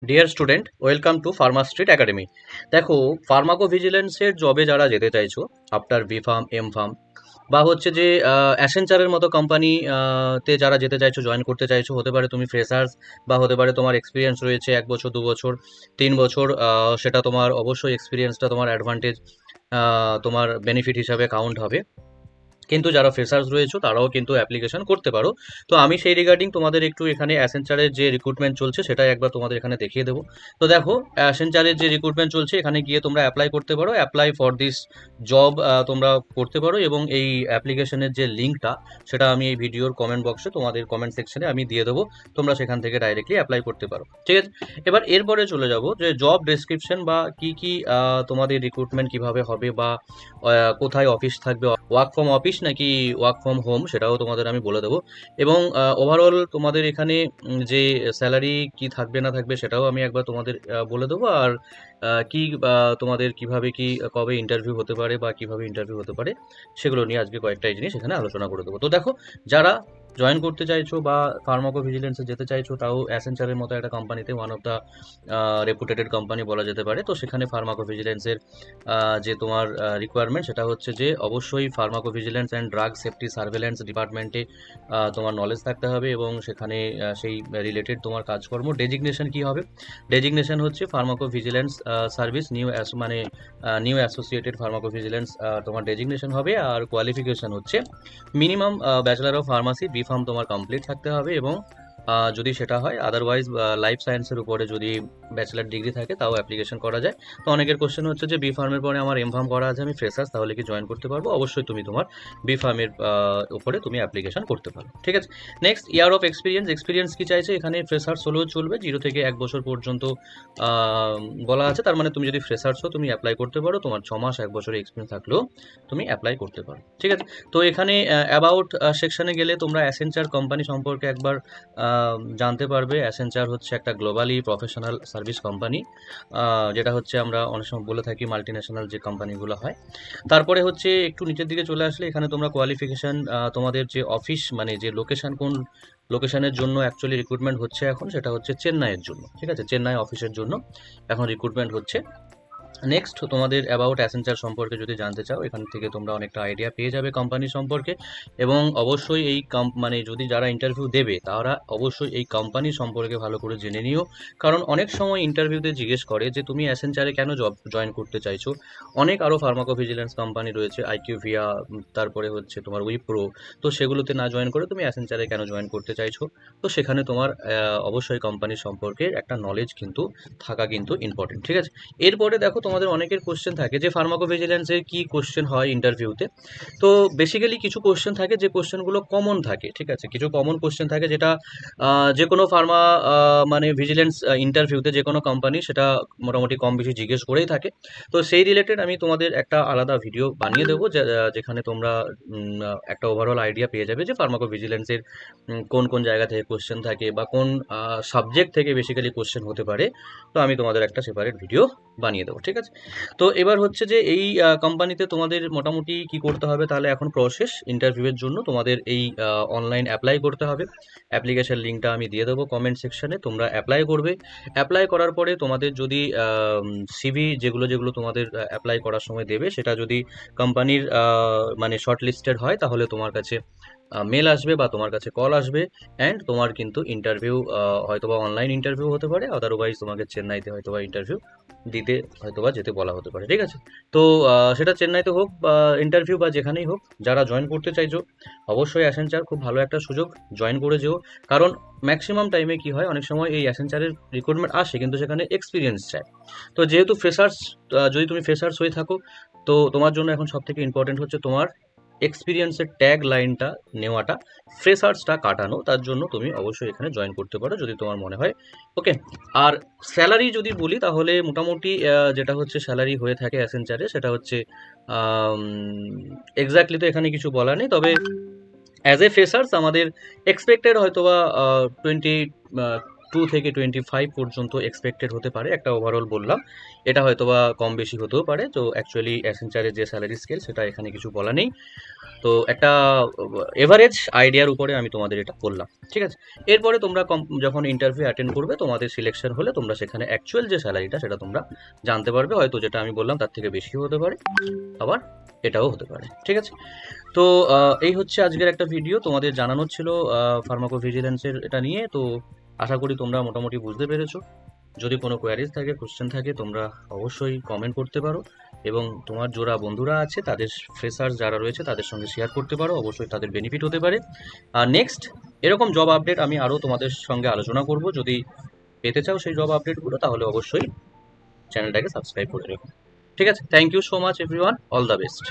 Deer student, welcome to Pharma Street Academy. দেখো, ফার্মাকোভিজিলেন্সের জবে যারা যেতে চাইছো after B Pharm, M Pharm, বা হচ্ছে যে অ্যাসেঞ্চারের মতো কোম্পানি তে যারা যেতে চাইছো, জয়েন করতে চাইছো, হতে পারে তুমি ফ্রেশার্স বা হতে পারে তোমার এক্সপিরিয়েন্স রয়েছে 1 বছর, 2 বছর, 3 বছর, সেটা তোমার অবশ্যই এক্সপিরিয়েন্সটা তোমার অ্যাডভান্টেজ, তোমার বেনিফিট হিসাবে কাউন্ট হবে। কিন্তু যারা ফ্রেশার্স রয়েছে তারাও কিন্তু অ্যাপ্লিকেশন করতে পারো। তো আমি সেই রিগার্ডিং তোমাদের একটু এখানে অ্যাসেঞ্চারের যে রিক্রুটমেন্ট চলছে সেটাই একবার তোমাদের এখানে দেখিয়ে দেবো। তো দেখো, অ্যাসেঞ্চারের যে রিক্রুটমেন্ট চলছে এখানে গিয়ে তোমরা অ্যাপ্লাই করতে পারো, অ্যাপ্লাই ফর দিস জব তোমরা করতে পারো, এবং এই অ্যাপ্লিকেশনের যে লিঙ্কটা সেটা আমি এই ভিডিওর কমেন্ট বক্সে, তোমাদের কমেন্ট সেকশনে আমি দিয়ে দেবো। তোমরা সেখান থেকে ডাইরেক্টলি অ্যাপ্লাই করতে পারো, ঠিক আছে। এবার এরপরে চলে যাব যে জব ডেসক্রিপশন বা কি কি তোমাদের রিক্রুটমেন্ট কিভাবে হবে, বা কোথায় অফিস থাকবে, ওয়ার্ক ফ্রম অফিস নাকি ওয়ার্ক ফ্রম হোম, সেটাও তোমাদের আমি বলে দেবো। এবং ওভারঅল তোমাদের এখানে যে স্যালারি কি থাকবে না থাকবে সেটাও আমি একবার তোমাদের বলে দেবো। আর কি তোমাদের কিভাবে কি কবে ইন্টারভিউ হতে পারে বা কিভাবে ইন্টারভিউ হতে পারে সেগুলো নিয়ে আজকে কয়েকটা জিনিস এখানে আলোচনা করে দেবো। তো দেখো, যারা জয়েন করতে চাইছো বা ফার্মাকো ভিজিলেন্সে যেতে চাইছো, তাও অ্যাসেঞ্চারের মতো একটা কোম্পানিতে, one of the reputed company বলা যেতে পারে, তো সেখানে ফার্মাকো ভিজিলেন্সের যে তোমার রিকোয়ারমেন্ট সেটা হচ্ছে যে অবশ্যই ফার্মাকোভিজিলেন্স অ্যান্ড ড্রাগ সেফটি সার্ভেলেন্স ডিপার্টমেন্টে তোমার নলেজ থাকতে হবে, এবং সেখানে সেই রিলেটেড তোমার কাজকর্ম। ডেজিগনেশন কি হবে? ডেজিগনেশন হচ্ছে ফার্মাকোভিজিলেন্স সার্ভিস নিউ, মানে নিউ অ্যাসোসিয়েটেড ফার্মাকোভিজিলেন্স তোমার ডেজিগনেশন হবে। আর কোয়ালিফিকেশন হচ্ছে minimum bachelor of pharmacy B Pharm তোমার কমপ্লিট থাকতে হবে, এবং যদি সেটা হয়, আদারওয়াইজ লাইফ সায়েন্সের উপরে যদি ব্যাচেলার ডিগ্রি থাকে তাও অ্যাপ্লিকেশন করা যায়। তো অনেকের কোশ্চেন হচ্ছে যে বি ফার্মের পরে আমার এম ফার্ম করা আছে, আমি ফ্রেশার্স, তাহলে কি জয়েন করতে পারবো? অবশ্যই তুমি তোমার বি ফার্মের উপরে তুমি অ্যাপ্লিকেশন করতে পারো, ঠিক আছে। Next, year of experience. Experience কি চাইছে এখানে? ফ্রেশার্স হলেও চলবে, 0 থেকে 1 বছর পর্যন্ত বলা আছে। তার মানে তুমি যদি ফ্রেশার্স হো তুমি অ্যাপ্লাই করতে পারো, তোমার 6 মাস 1 বছরের এক্সপিরিয়েন্স থাকলেও তুমি অ্যাপ্লাই করতে পারো, ঠিক আছে। তো এখানে অ্যাবাউট সেকশনে গেলে তোমরা অ্যাসেঞ্চার কোম্পানি সম্পর্কে একবার জানতে পারবে। অ্যাসেঞ্চার হচ্ছে একটা গ্লোবালি প্রফেশনাল সার্ভিস কোম্পানি, যেটা হচ্ছে আমরা অনেক সময় বলে থাকি মাল্টি ন্যাশনাল যে কোম্পানিগুলো হয়। তারপরে হচ্ছে একটু নিচের দিকে চলে আসলে এখানে তোমরা কোয়ালিফিকেশান, তোমাদের যে অফিস, মানে যে লোকেশান, কোন লোকেশানের জন্য অ্যাকচুয়ালি রিক্রুটমেন্ট হচ্ছে এখন, সেটা হচ্ছে চেন্নাইয়ের জন্য, ঠিক আছে। চেন্নাই অফিসের জন্য এখন রিক্রুটমেন্ট হচ্ছে। নেক্সট, তোমাদের অ্যাবাউট অ্যাসেঞ্চার সম্পর্কে যদি জানতে চাও, এখান থেকে তোমরা অনেকটা আইডিয়া পেয়ে যাবে কোম্পানি সম্পর্কে। এবং অবশ্যই এই মানে যদি যারা ইন্টারভিউ দেবে তারা অবশ্যই এই কোম্পানি সম্পর্কে ভালো করে জেনে নিও। কারণ অনেক সময় ইন্টারভিউতে জিজ্ঞেস করে যে তুমি অ্যাসেঞ্চারে কেন জয়েন করতে চাইছো। অনেক আরও ফার্মাকোভিজিলেন্স কোম্পানি রয়েছে, আইকিউভিয়া, তারপরে হচ্ছে তোমার উইপ্রো। তো সেগুলোতে না জয়েন করে তুমি অ্যাসেঞ্চারে কেন জয়েন করতে চাইছো? তো সেখানে তোমার অবশ্যই কোম্পানি সম্পর্কে একটা নলেজ কিন্তু থাকা কিন্তু ইম্পর্টেন্ট, ঠিক আছে। এরপরে দেখো, তোমাদের অনেকের কোশ্চেন থাকে যে ফার্মাকোভিজিলেন্সের কি কোশ্চেন হয় ইন্টারভিউতে। তো বেসিক্যালি কিছু কোশ্চেন থাকে যে কোশ্চেনগুলো কমন থাকে, ঠিক আছে। কিছু কমন কোশ্চেন থাকে যেটা যে কোনো ফার্মা মানে ভিজিলেন্স ইন্টারভিউতে যে কোনো কোম্পানি সেটা মোটামুটি কম বেশি জিজ্ঞেস করেই থাকে। তো সেই রিলেটেড আমি তোমাদের একটা আলাদা ভিডিও বানিয়ে দেবো, যেখানে তোমরা একটা ওভারঅল আইডিয়া পেয়ে যাবে যে ফার্মাকোভিজিলেন্সের কোন কোন জায়গা থেকে কোশ্চেন থাকে বা কোন সাবজেক্ট থেকে বেসিক্যালি কোশ্চেন হতে পারে। তো আমি তোমাদের একটা সেপারেট ভিডিও বানিয়ে দেবো, ঠিক আছে। তো এবার হচ্ছে যে এই কোম্পানিতে তোমাদের মোটামুটি কি করতে হবে, তাহলে এখন প্রসেস ইন্টারভিউয়ের জন্য তোমাদের এই অনলাইন অ্যাপ্লাই করতে হবে। অ্যাপ্লিকেশন লিঙ্কটা আমি দিয়ে দেবো কমেন্ট সেকশনে, তোমরা অ্যাপ্লাই করবে। অ্যাপ্লাই করার পরে তোমাদের যদি সিভি যেগুলো যেগুলো তোমাদের অ্যাপ্লাই করার সময় দেবে, সেটা যদি কোম্পানির মানে শর্ট লিস্টেড হয়, তাহলে তোমার কাছে মেল আসবে বা তোমার কাছে কল আসবে। অ্যান্ড তোমার কিন্তু ইন্টারভিউ হয়তোবা অনলাইন ইন্টারভিউ হতে পারে, আদারওয়াইজ তোমাকে চেন্নাইতে হয়তোবা ইন্টারভিউ দিতে হয়তোবা যেতে বলা হতে পারে, ঠিক আছে। তো সেটা চেন্নাইতে হোক বা ইন্টারভিউ বা যেখানেই হোক, যারা জয়েন করতে চাইছো অবশ্যই অ্যাসেঞ্চার খুব ভালো একটা সুযোগ, জয়েন করে যেও। কারণ ম্যাক্সিমাম টাইমে কি হয়, অনেক সময় এই অ্যাসেঞ্চারের রিক্রুটমেন্ট আসে কিন্তু সেখানে এক্সপিরিয়েন্স চায়। তো যেহেতু ফ্রেশার্স, যদি তুমি ফ্রেশার্স হয়ে থাকো, তো তোমার জন্য এখন সব থেকে ইম্পর্টেন্ট হচ্ছে তোমার এক্সপিরিয়েন্সের ট্যাগ লাইনটা নেওয়াটা, ফ্রেশার্সটা কাটানো। তার জন্য তুমি অবশ্যই এখানে জয়েন করতে পারো যদি তোমার মনে হয়, ওকে। আর স্যালারি যদি বলি, তাহলে মোটামুটি যেটা হচ্ছে স্যালারি হয়ে থাকে অ্যাসেঞ্চারে, সেটা হচ্ছে এক্স্যাক্টলি তো এখানে কিছু বলা নেই, তবে অ্যাজ এ ফ্রেশার্স আমাদের এক্সপেক্টেড হয়তোবা 20 22 থেকে 25 পর্যন্ত এক্সপেক্টেড হতে পারে, একটা ওভারঅল বললাম। এটা হয়তো বা কম বেশি হতেও পারে, তো অ্যাকচুয়ালি অ্যাসেঞ্চারের যে স্যালারি স্কেল সেটা এখানে কিছু বলা নেই। তো একটা এভারেজ আইডিয়ার উপরে আমি তোমাদের এটা বললাম, ঠিক আছে। এরপরে তোমরা যখন ইন্টারভিউ অ্যাটেন্ড করবে, তোমাদের সিলেকশন হলে তোমরা সেখানে অ্যাকচুয়াল যে স্যালারিটা সেটা তোমরা জানতে পারবে। হয়তো যেটা আমি বললাম তার থেকে বেশিও হতে পারে, আবার এটাও হতে পারে, ঠিক আছে। তো এই হচ্ছে আজকের একটা ভিডিও, তোমাদের জানানোর ছিল ফার্মাকো ভিজিলেন্সের এটা নিয়ে। তো আশা করি তোমরা মোটামুটি বুঝতে পেরেছো। যদি কোনো কোয়ারিজ থাকে, কোশ্চেন থাকে, তোমরা অবশ্যই কমেন্ট করতে পারো, এবং তোমার যারা বন্ধুরা আছে তাদের, ফ্রেশার্স যারা রয়েছে তাদের সঙ্গে শেয়ার করতে পারো, অবশ্যই তাদের বেনিফিট হতে পারে। আর নেক্সট এরকম জব আপডেট আমি আরও তোমাদের সঙ্গে আলোচনা করব। যদি পেতে চাও সেই জব আপডেটগুলো, তাহলে অবশ্যই চ্যানেলটাকে সাবস্ক্রাইব করে রেখো, ঠিক আছে। Thank you so much everyone, all the best.